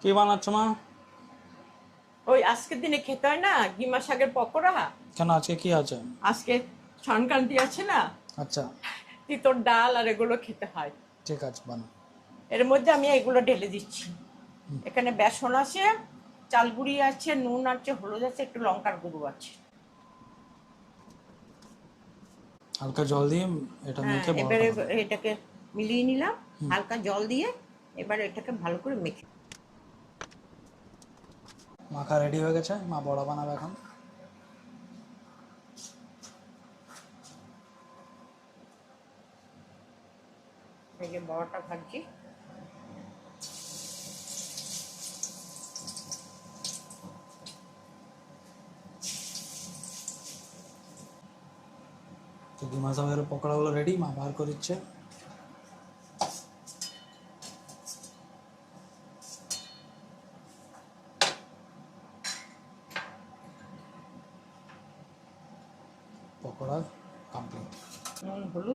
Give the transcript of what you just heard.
কি বানাচ্ছ মা? ওই আজকের দিনে খেতে হয় না গিমা শাকের পকোড়া। কেন আজকে কি আছে? আজকে সংক্রান্তি আছে না, আচ্ছা, তিতর ডাল আর এগুলো খেতে হয়। ঠিক আছে বানাও। এর মধ্যে আমি এগুলো ঢেলে দিচ্ছি। এখানে বেসন আছে, চাল গুঁড়ি আছে, নুন আছে, হলুদ আছে, একটু লঙ্কার গুঁড়ো আছে। হালকা জল দিয়ে এটা হ্যাঁ, মেখে বড়াটা এবারে বানাও। এটাকে মিলিয়ে নিলাম হালকা জল দিয়ে। এবার এটাকে ভালো করে মেখে মাখা রেডি হয়ে গেছে, মা বড়া বানাবে এখন। এই যে বড়াটা ভাজছি। তো ডিমা সাহেবের পকোড়াগুলো রেডি, মা বার করে দিচ্ছে। পকোড়া কমপ্লিট। নুন হলুদ